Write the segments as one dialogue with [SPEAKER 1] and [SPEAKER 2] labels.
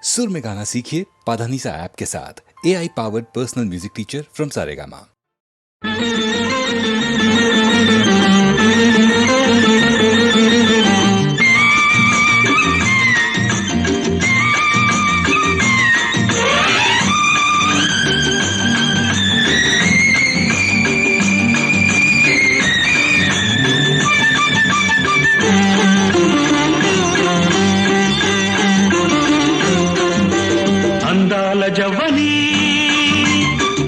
[SPEAKER 1] सुर में गाना सीखिए पाधानीसा ऐप के साथ। AI powered personal music teacher from Saregama.
[SPEAKER 2] అందాల జవ్వని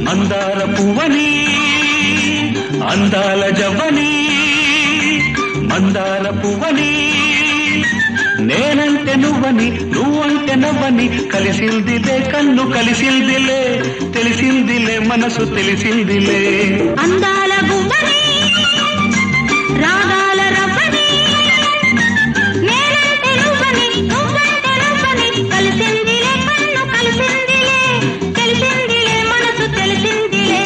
[SPEAKER 2] మందార పువ్వని అందాల జవ్వని మందార పువ్వని నేనంటే నువ్వని నువ్వంటే నవ్వని కలిసిందిలే కన్ను కలిసిందిలే తెలిసిందిలే మనసు తెలిసిందిలే
[SPEAKER 3] అందాల గువ్వని రాగాల రవ్వని నేనంటే నువ్వని నువ్వంటే నవ్వని కలిసిందిలే కన్ను కలిసిందిలే తెలిసిందిలే మనసు తెలిసిందిలే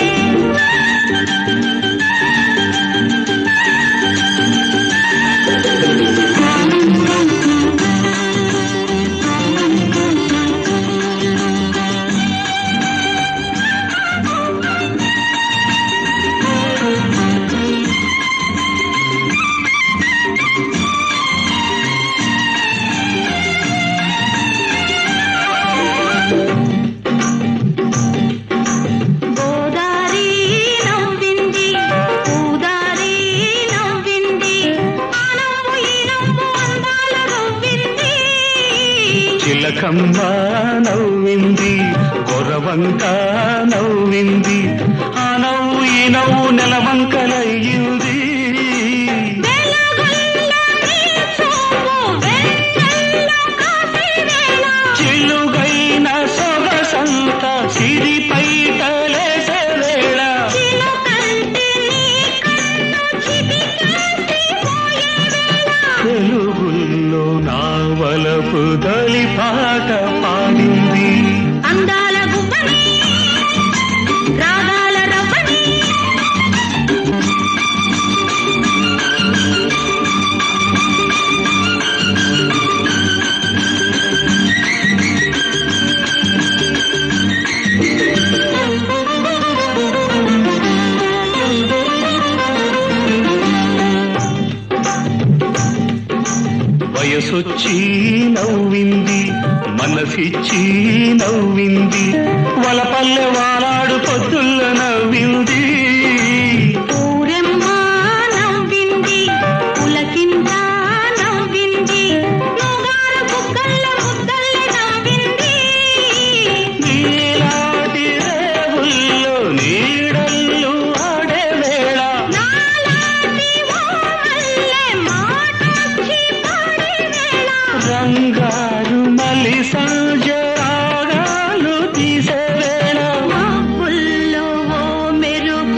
[SPEAKER 3] గోదారి నవ్వింది పూదారి నవ్వింది ఆనవ్వు ఈ నవ్వు అందాల నవ్వింది
[SPEAKER 2] చిలకమ్మ నవ్వింది గొరవంక నవ్వింది ఆ నవ్వు ఈ నవ్వు నెలవంకలయ్యింది
[SPEAKER 3] వెలుగుల్లో నీ చూపు వెన్నెల్లో కాసే వేళ
[SPEAKER 2] చిలుగైన సొగసంత సిరిపైటలేసే వేళ
[SPEAKER 3] చిలుకంటే నీ కన్ను చిటికేసి పోయే వేళ
[SPEAKER 2] తెలుగుల్లో నా వలపు తొలి పాట పాడింది
[SPEAKER 3] అందాల గువ్వని రాగాల రవ్వని
[SPEAKER 2] వయసొచ్చి నవ్వింది మనసిచ్చి నవ్వింది వలపల్లె వాలాడు పొద్దుల్ల నవ్వింది
[SPEAKER 3] ఊరెమ్మ నవ్వింది పులకింత నవ్వింది నూగారు బుగ్గల్ల ముద్దల్లె నవ్వింది
[SPEAKER 2] నీలాటి రేవుల్లో నీడల్లు ఆడే వేళ
[SPEAKER 3] నాలాంటి ఓ మల్లె మాటొచ్చి పాడే వేళ
[SPEAKER 2] రంగారు మలి సంజరాగాలు తీసే వేళ
[SPEAKER 3] మబ్బుల్లో ఓ మెరుపు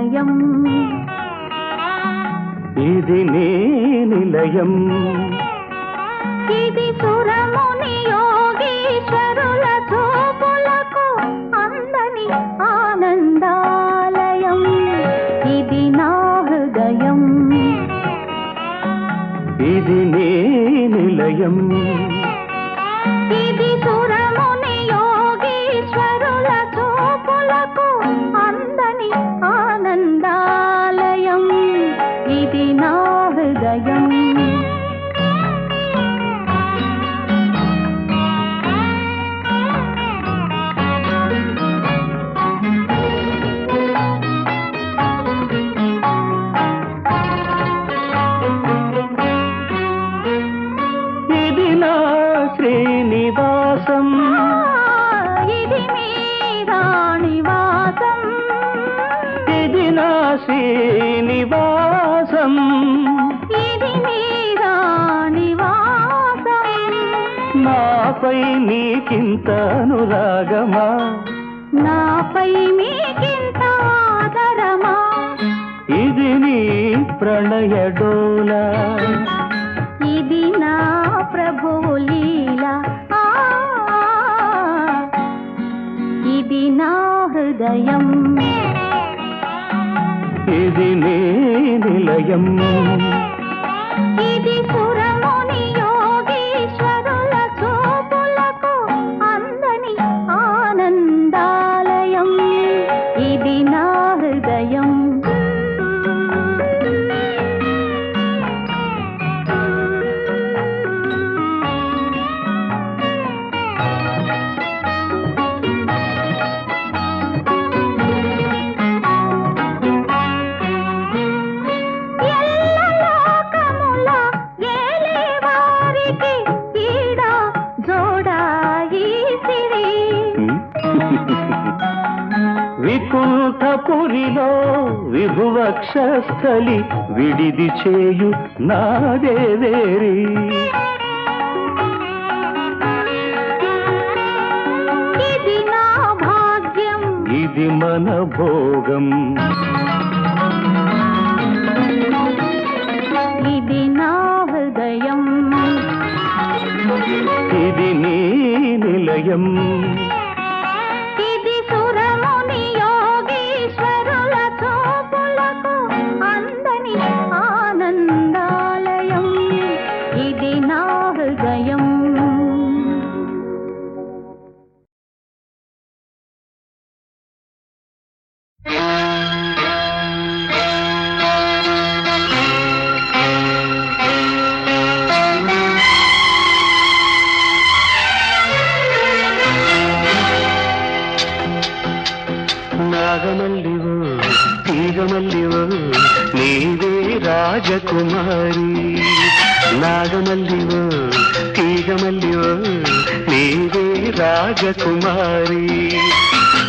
[SPEAKER 3] హృదయం
[SPEAKER 2] ఇది నీ నిలయం
[SPEAKER 3] ఇది సురముని యోగీశ్వరుల చూపులకు అందని ఆనందాలయం ఇది నా హృదయం
[SPEAKER 2] ఇది నీ నిలయం
[SPEAKER 3] ఇది సురముని యోగీశ్వరుల చూపులకు అందని ఆనందాలయం ఇది నా హృదయం
[SPEAKER 2] ఇది నా శ్రీనివాసం
[SPEAKER 3] ఇది మీ రాణివాసం
[SPEAKER 2] ఇది నా శ్రీనివాసం
[SPEAKER 3] ఇది మీ రాణివాసం
[SPEAKER 2] నాపై నీకింత అనురాగమా
[SPEAKER 3] నాపై మీకింత ఆదరమా
[SPEAKER 2] ఇది నీ ప్రణయ డోలా
[SPEAKER 3] ఇది నా ప్రభువు లీల ఇది నా హృదయం
[SPEAKER 2] ఇది నీ నిలయం
[SPEAKER 3] ఇది సురముని యోగీశ్వరుల చూపులకు అందని ఆనందాలయం ఇది నా హృదయం ఎల్లలోకముల ఏలేవారికి ఈడ జోడాయి సిరి
[SPEAKER 2] వికుంఠపురిలో విభువక్షస్థలి విడిది చేయు నాదేవేరి
[SPEAKER 3] ఇది నా భాగ్యం
[SPEAKER 2] ఇది మన భోగం
[SPEAKER 3] ఇది నా హృదయం
[SPEAKER 2] ఇది నీ నిలయం
[SPEAKER 3] ఇది సురముని యోగీశ్వరుల చూపులకు అందని ఆనందాలయం ఇది నా హృదయం
[SPEAKER 2] నాగమల్లివో తీగమల్లివో నీవే రాజకుమారి నాగమల్లివో తీగమల్లివో నీవే రాజకుమారి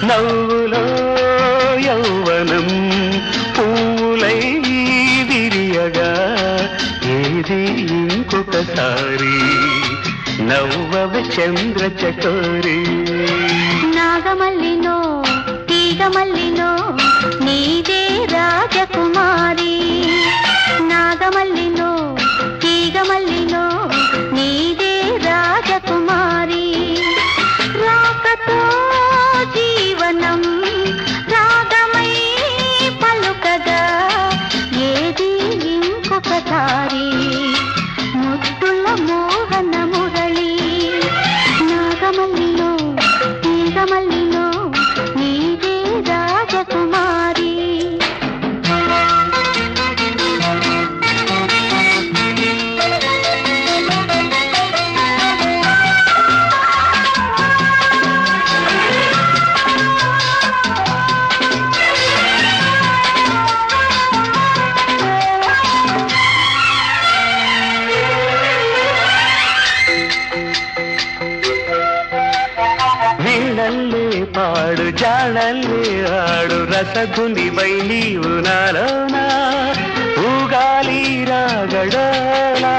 [SPEAKER 2] నవ్వులో యౌవనం పూలై విరియగా ఏది ఇంకొకసారి నవ్వవ చంద్ర చకోరి
[SPEAKER 3] నాగమల్లిలో తీగమల్లిలో నీదే రాజకుమారి నాగమల్లిలో తీగమల్లిలో నీదే రాజకుమారి రాకతో జీవనం రాగమై పలుకగా ఏది ఇంకొకసారి ముద్దుల మోహన మురళి నాగమల్లిలో తీగమల్లిలో నీదే రాజకుమారి
[SPEAKER 2] వీణల్లే పాడు జాళల్లే ఆడు రసధునివై నీవు నాలోనా ఊగాలి రాగడోలా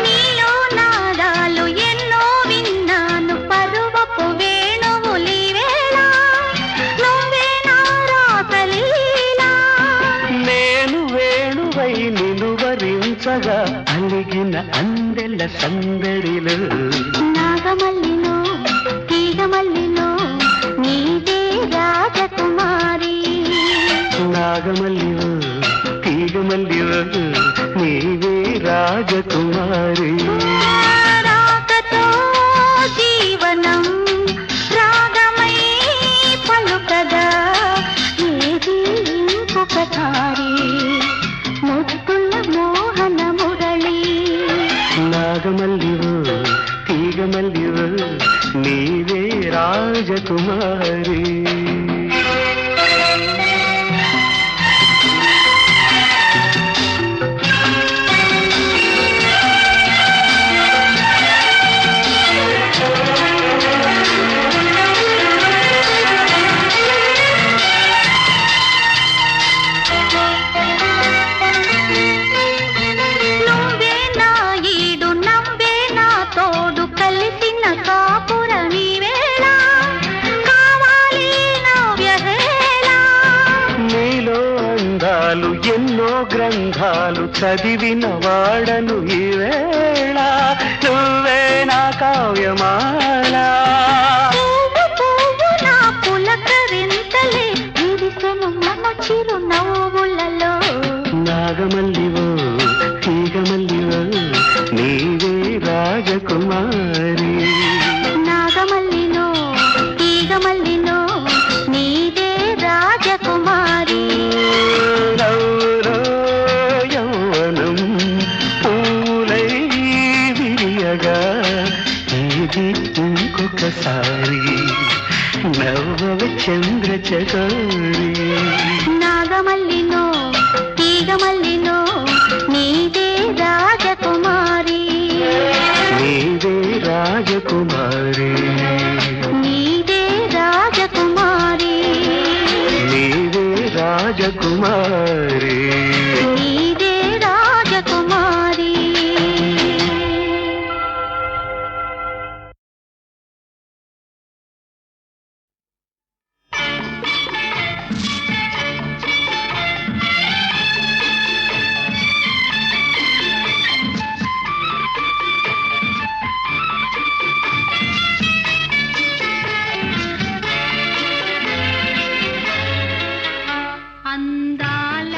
[SPEAKER 3] నీలో నాదాలు ఎన్నో విన్నాను పరువపు వేణువులి వేళ నువ్వే నా రాసలీలా
[SPEAKER 2] అందెల సందడిలో
[SPEAKER 3] నాగమల్లిలో తీగమల్లిలో నీదే రాజకుమారి
[SPEAKER 2] నాగమల్లివో తీగమల్లివో నీవే రాజకుమారి
[SPEAKER 3] రాగతో జీవనం రాగమై పలుకగా ఏది ఇంకొకసారి ముద్దుల మోహన మురళి
[SPEAKER 2] నాగమల్లివో తీగమల్లివో నీవే రాజకుమారి
[SPEAKER 3] నువ్వే నా ఈడు నవ్వే నా తోడు కలిసిన కాపుర నీవేళ కావాలి నవ్యహేళ
[SPEAKER 2] నీలో అందాలు ఎన్నో గ్రంథాలు చదివిన వాడను ఈవేళ నువ్వే నా కావ్యమాల
[SPEAKER 3] పువ్వు పువ్వు నా పులకరింతలే విరిసెను మన చిరు నవ్వులలో
[SPEAKER 2] నాగమల్లివో తీగమల్లివో నీవే రాజకుమారి
[SPEAKER 3] నాగమల్లిలో తీగమల్లిలో నీదే రాజకుమారి
[SPEAKER 2] నవ్వులో యౌవనం పూలై విరియగా ఇది ఇంకొకసారి నవ్వవ చంద్ర చకోరి
[SPEAKER 3] నాగమల్లిలో తీగమల్లిలో నీదే రాజకుమారి
[SPEAKER 2] నీవే రాజకుమారి
[SPEAKER 3] నీదే రాజకుమారి
[SPEAKER 2] నీవే రాజకుమారి
[SPEAKER 3] నీదే రాజకుమారి అందాల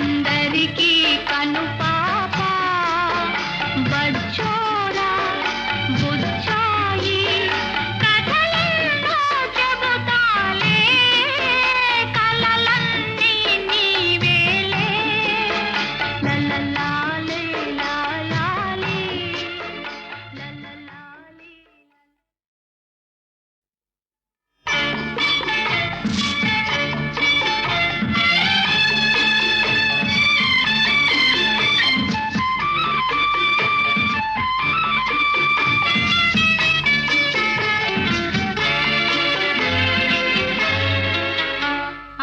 [SPEAKER 3] అందరికీ కనుపాప బచ్చోరా బుచ్చాయి కథలెన్నో చెబుతాలే కలలన్నీ నీవేలే లలలాలే లాలాలే లలలాలే.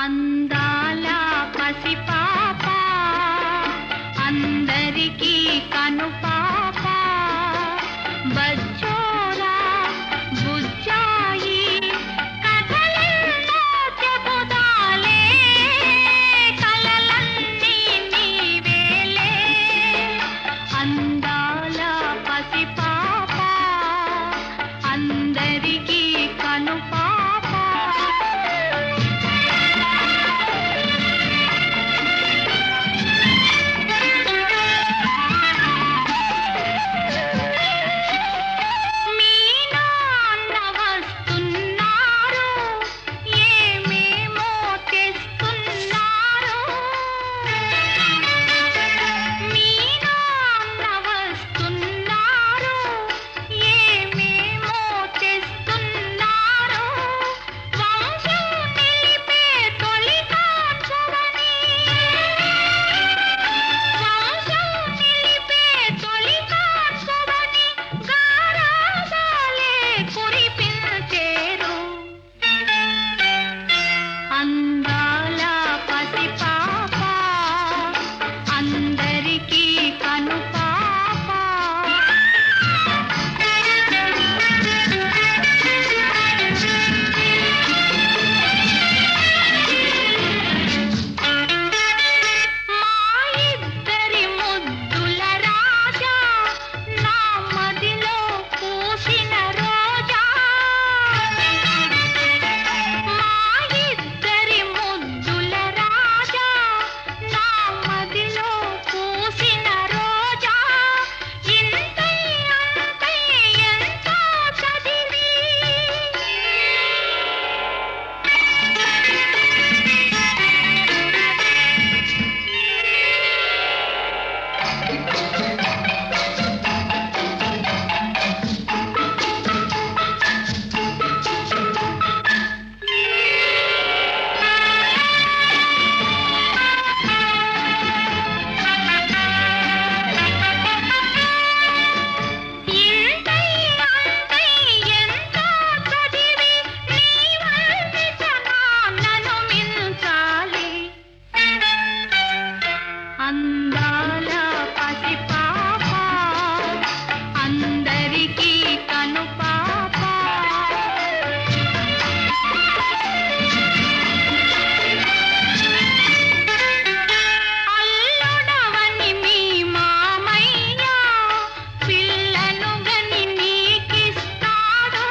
[SPEAKER 3] అందాల పసిపాప అందరికీ కనుపాప బచ్చోరా బుజ్జాయి కథలెన్నో చెబుతాలే కలలన్నీ నీవేలే అందాల పసిపాప అందరికీ కనుపాప. మీ నాన్న వస్తున్నారు ఏమేమో తెస్తున్నారు మీ నాన్న వస్తున్నారు ఏమేమో తెస్తున్నారు వంశం నిలిపే తొలి కాచువని వంశం నిలిపే తొలి కాచువని గారాబాలే కురిపించేరు అందాల పసిపాప అందరికీ కనుపాప. మా ఇద్దరి ముద్దుల రాజా నా మదిలో పూసిన రోజా మా ఇద్దరి ముద్దుల రాజా నా మదిలో పూసిన రోజా ఇంతై అంతై ఎంతో చదివి ఇంతై అంతై ఎంతో చదివి నీ వర్ణితనా నన్ను మించాలి అందాల పసిపాప అందరికీ కనుపాప. అల్లుడవని మీ మామయ్య పిల్లను గని నీకిస్తాడు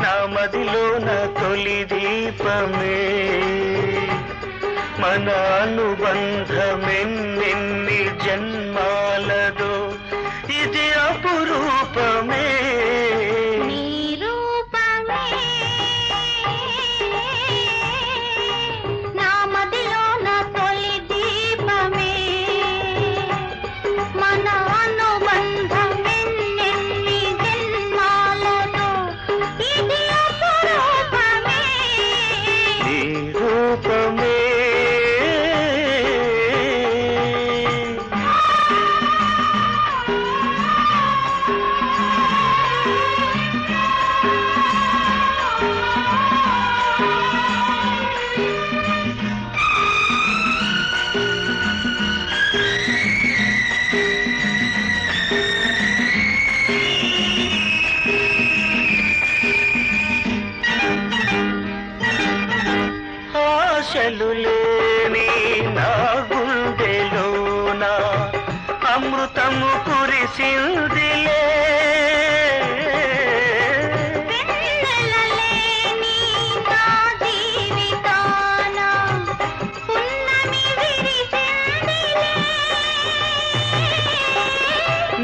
[SPEAKER 2] నా మదిలోన తొలి దీపమే మన అనుబంధమెన్నెన్ని జన్మాలదో ఇది అపురూపమే
[SPEAKER 3] నీ రూపమే నా మదిలోన తొలి దీపమే మన అనుబంధమెన్నెన్ని జన్మాలదో ఇది అపురూపమే
[SPEAKER 2] నీ రూపమే ఆశలు లేని నా గుండెలోన అమృతము కురిసిందిలే
[SPEAKER 3] వెన్నెలలేని నా జీవితాన పున్నమి విరిసిందిలే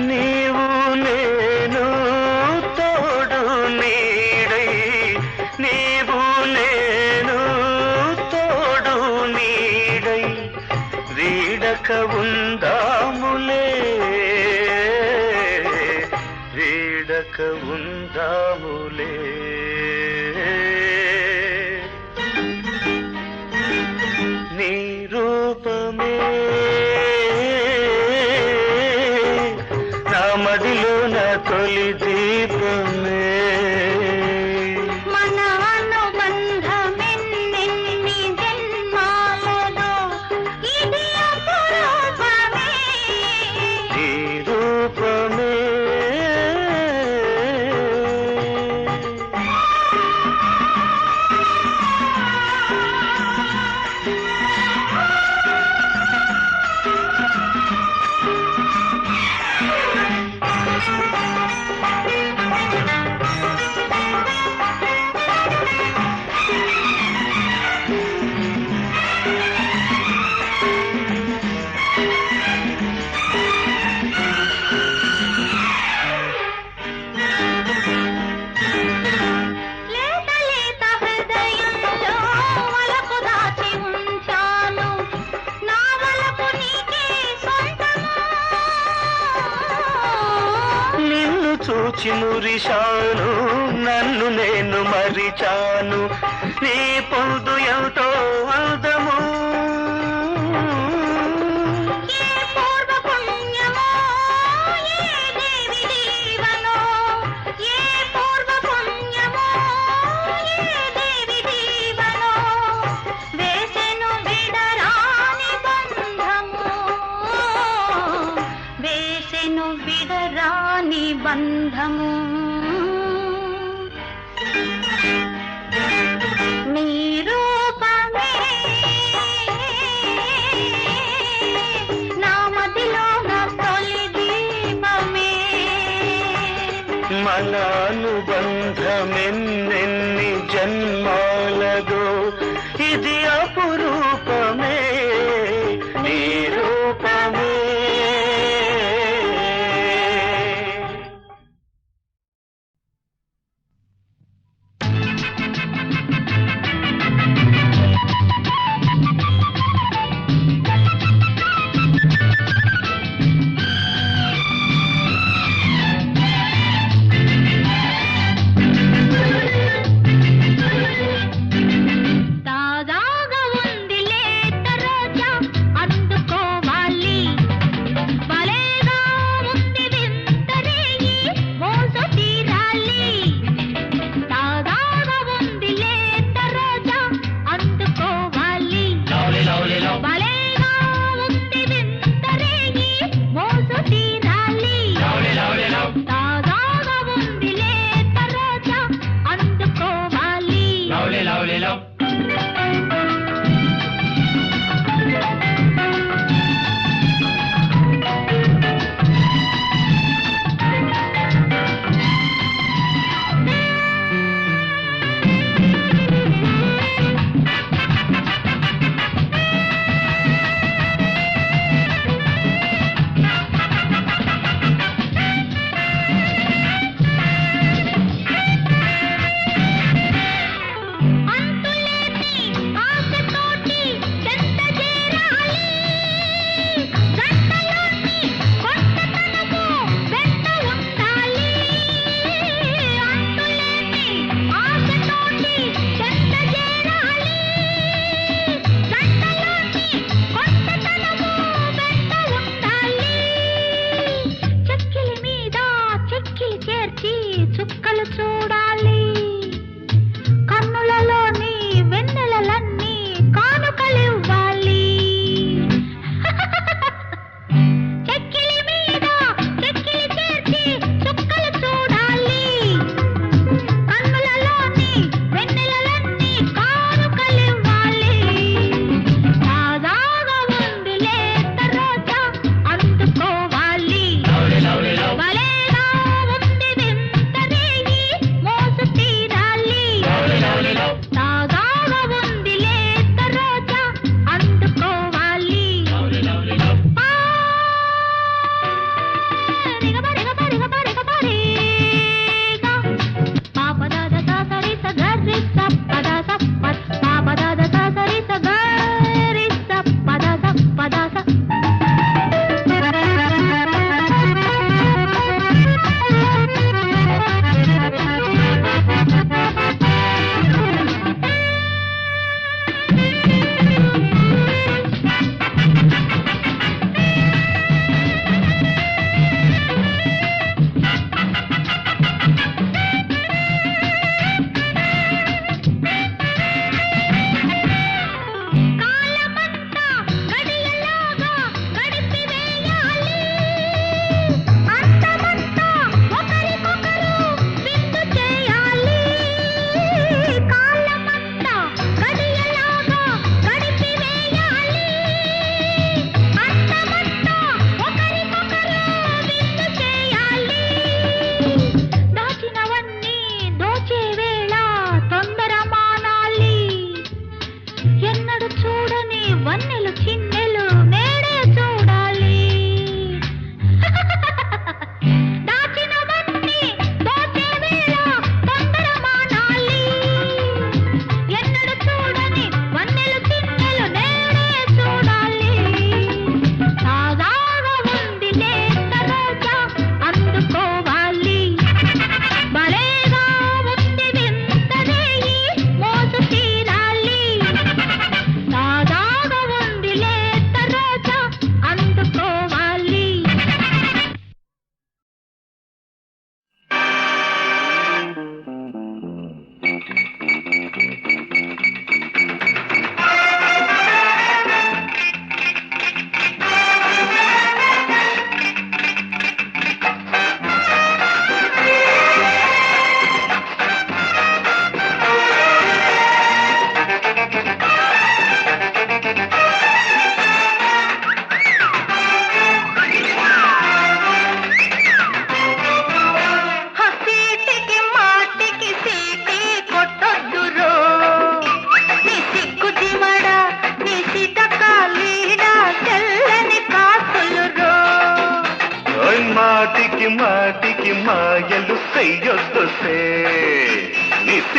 [SPEAKER 2] నీవు నేను తోడు నీడై నీవు నేను తోడు నీడై వీడక ఉందాములే వీడక ఉందాములే నీ రూపమే నా మదిలోన తొలి దీపమే
[SPEAKER 3] మన అనుబంధమెన్నెన్ని జన్మాలదో ఇది అపురూపమే
[SPEAKER 2] నీ రూపమే
[SPEAKER 3] లేత లేత హృదయంలో వలపు దాచి ఉంచాను నా వలపు నీకే సొంతము
[SPEAKER 2] నిన్ను చూచి మురిశాను నన్ను నేను మరిచాను నీ పొందు ఎంతో అందము
[SPEAKER 3] ఏ పూర్వ పుణ్యమో ఏ దేవి దీవనో ఏ పూర్వ పుణ్యమో ఏ దేవి దీవనో వేసెను విడరాని బంధము వేసెను విడరాని బంధము నీ రూపమే నా మదిలోన తొలి దీపమే
[SPEAKER 2] మన అనుబంధమెన్నెన్ని జన్మాలదో ఇది అపురూపమే నీ రూపమే
[SPEAKER 3] తాజాగా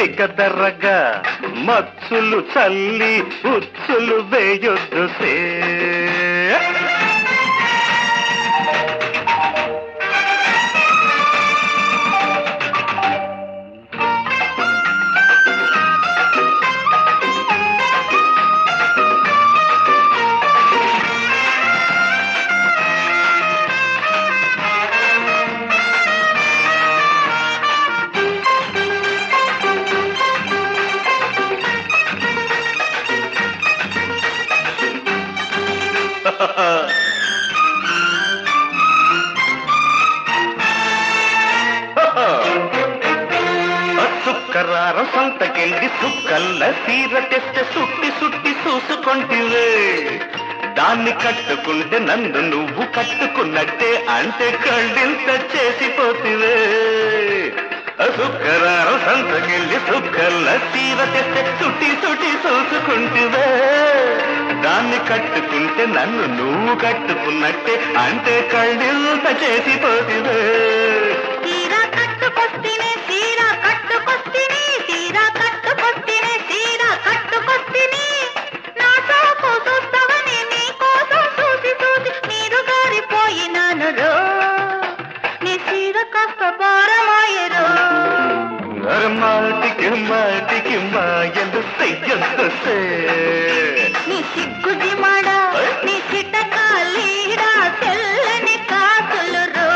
[SPEAKER 2] సిగదరగా మచ్చులు చల్లి ఉచ్చులు వేయొద్దు సే సుక్కరార సంతకెళ్ళి సుక్కల్ల సీర తెస్తే సుట్టి సుట్టి చూసుకుంటివే దాన్ని కట్టుకుంటే నన్ను నువ్వు కట్టుకున్నట్టే అంటే కళ్ళింత చేసిపోతివే సుక్కరార సంతకెళ్ళి సుక్కల్ల సీర తెస్తే సుట్టి సుట్టి చూసుకుంటివే దాన్ని కట్టుకుంటే నన్ను నువ్వు కట్టుకున్నట్టే అంటే కళ్ళింత చేసిపోతివే
[SPEAKER 3] తీరా కట్టుకొస్తేనే తీరా కట్టుకొస్తేనే తీరా కట్టుకొస్తేనే తీరా కట్టుకొస్తేనే నా సోకు చూస్తావని నీ కోసం చూసి చూసి మీరు గారిపోయినాను రో నీ తీర కాస్త భారమాయరో
[SPEAKER 2] మాటికి మాటికి మాయలు చెయ్యొద్దు సే
[SPEAKER 3] నీ సిగ్గుది మాడ నీ చిట్టకాలీడా తెల్లని కాకులు రో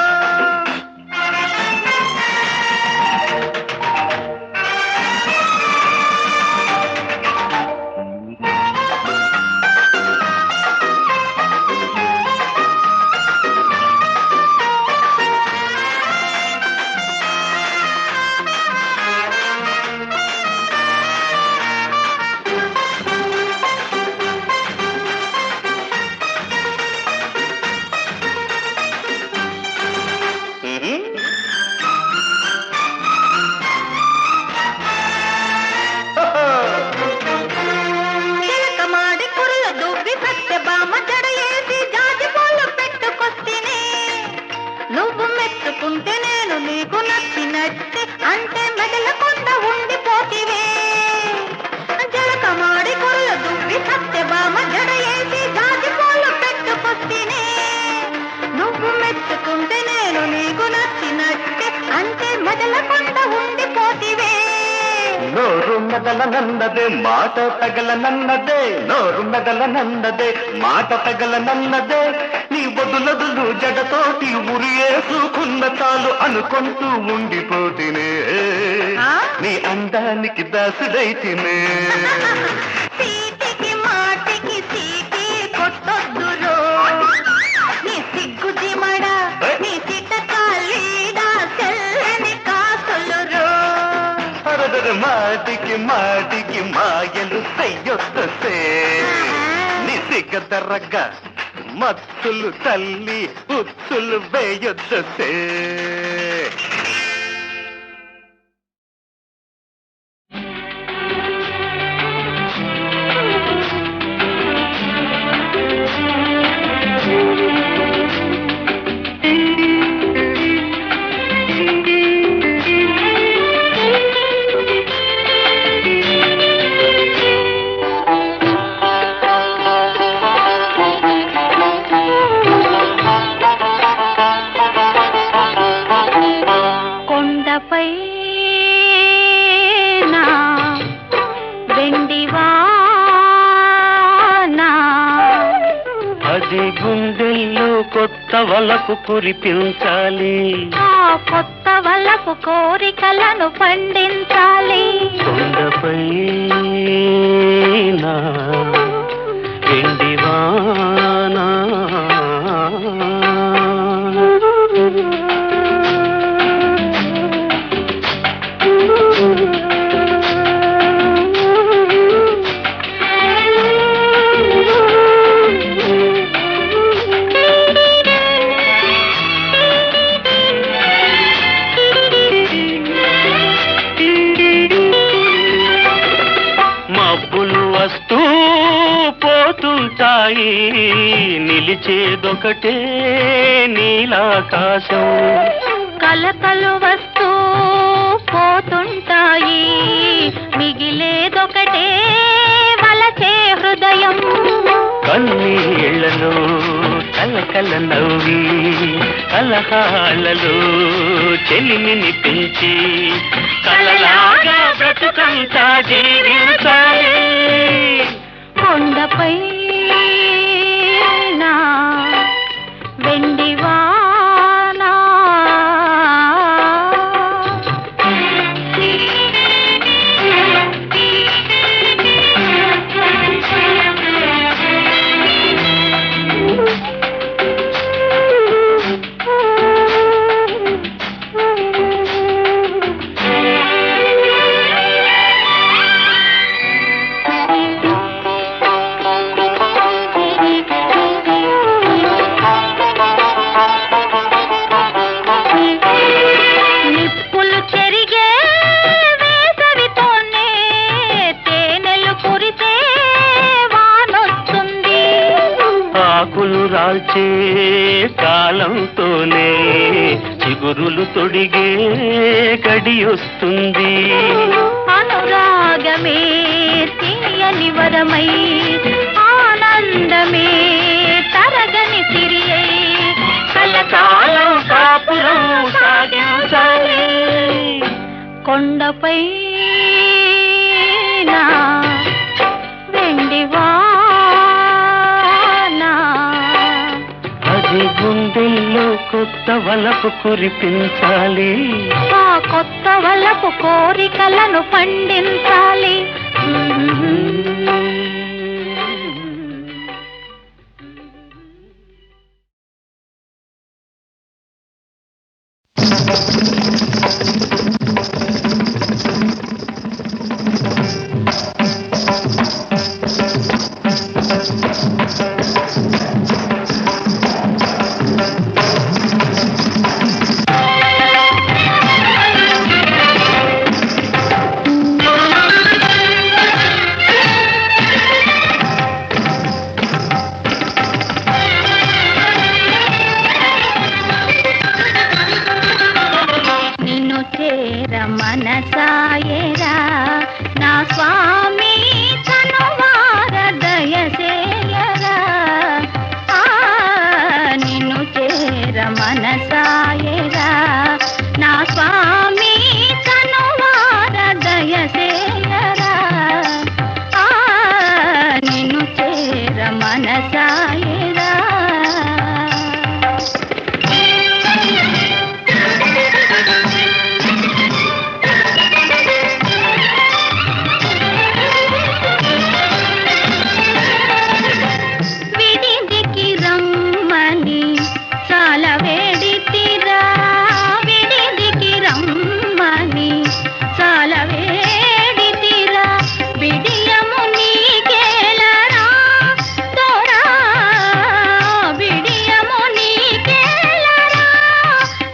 [SPEAKER 3] చిలకమాడి కుర్ర దువ్వి సత్యభామ జడయేసి జాజి పూలు పెట్టుకొస్తేనే నువ్వు మెచ్చుకుంటే నేను నీకు నచ్చినట్టే అంటే మెదలకుండా ఉండిపోతివే చిలకమాడి కుర్ర దువ్వి సత్యభామ జడయేసి జాజి పూలు పెట్టుకొస్తేనే నువ్వు మెచ్చుకుంటే నేను నీకు నచ్చినట్టే అంటే మెదలకుండా ఉండిపోతివే
[SPEAKER 2] నోరు మెదలనన్నదే మాట తగలనన్నదే నోరు మెదలనన్నదే మాట తగలనన్నదే నీ వదులదులు జడతోటి ఉరియేసుకున్న తాలు అనుకుంటూ ఉండిపోతినే నీ అందానికి దాసుడైతినే
[SPEAKER 3] సీటికి మాటికి సీటి కొట్టొద్దురో నీ సిగ్గుది మడ నీ చిట్టకాలీడా తెల్లని కాసులురో
[SPEAKER 2] మాటికి మాటికి మాయలు చెయ్యొద్దు సే నీ సిగదరగా మత్తులు తల్లి ఉచ్చులు వేయొద్దు సే అది గుండెల్లో కొత్త వలపు కురిపించాలి
[SPEAKER 3] ఆ కొత్త వలపు కోరికలను పండించాలి
[SPEAKER 2] కొండపై నా ఎండివానా పోతుంటాయి నిలిచేదొకటే నీలాకాశం
[SPEAKER 3] కలకలు వస్తూ పోతుంటాయి కోరేదొకటే వలచే హృదయం.
[SPEAKER 2] కన్నీళ్లలో కలకల నవ్వి కలహాలలో చెలిమిని పెంచి కలలాగా బ్రతుకంతా జీవించాలి.
[SPEAKER 3] కొండపై నా వెండివానా నిప్పులు చెరిగే వేసవితోనే తేనెలు కురిసే వానొస్తుంది.
[SPEAKER 2] ఆకులు రాల్చే కాలంతోనే చిగురులు తొడిగే గడియొస్తుంది.
[SPEAKER 3] అనురాగమే తీయని వరమై ఆనందమే తరగని సిరియై
[SPEAKER 2] కలకాలం కాపురం సాగించాలి.
[SPEAKER 3] కొండపై నా వెండివానా
[SPEAKER 2] అది గుండెల్లో కొత్త వలపు కురిపించాలి.
[SPEAKER 3] ఆ కొత్త వలపు కోరికలను పండించాలి. నిన్ను చేర మనసాయరా నా స్వామి తనువార దయసేయరా. నిన్ను చేర మనసాయరా నా స్వామి తనువార దయసేయరా. నిన్ను చేర మనసాయరా. విడిదికి రమ్మని చాలా వేడితిరా, విడిదికి రమ్మని చాలా వేడితిరా. బిడియము నీకేలరా దొరా, బిడియము నీకేలరా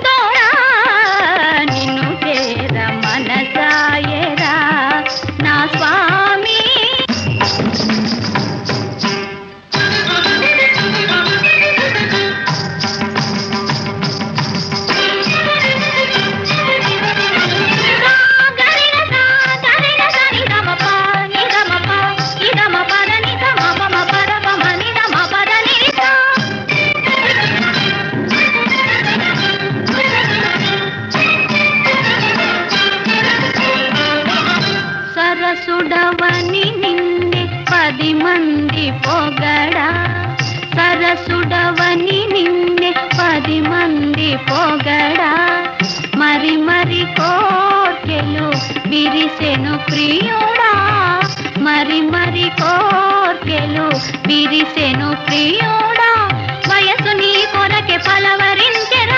[SPEAKER 3] దొరా. నిన్ను చేర మనసాయరా నా స్వామి. సరసుడవని నిన్నే 10 మంది పొగడా, సరసుడవని నిన్నే 10 మంది పొగడా. మరి మరి కోర్కెలు విరిసెను ప్రియుడా, మరి మరి కోర్కెలు విరిసెను ప్రియుడా. వయసు నీ కొరకే పలవరించెరా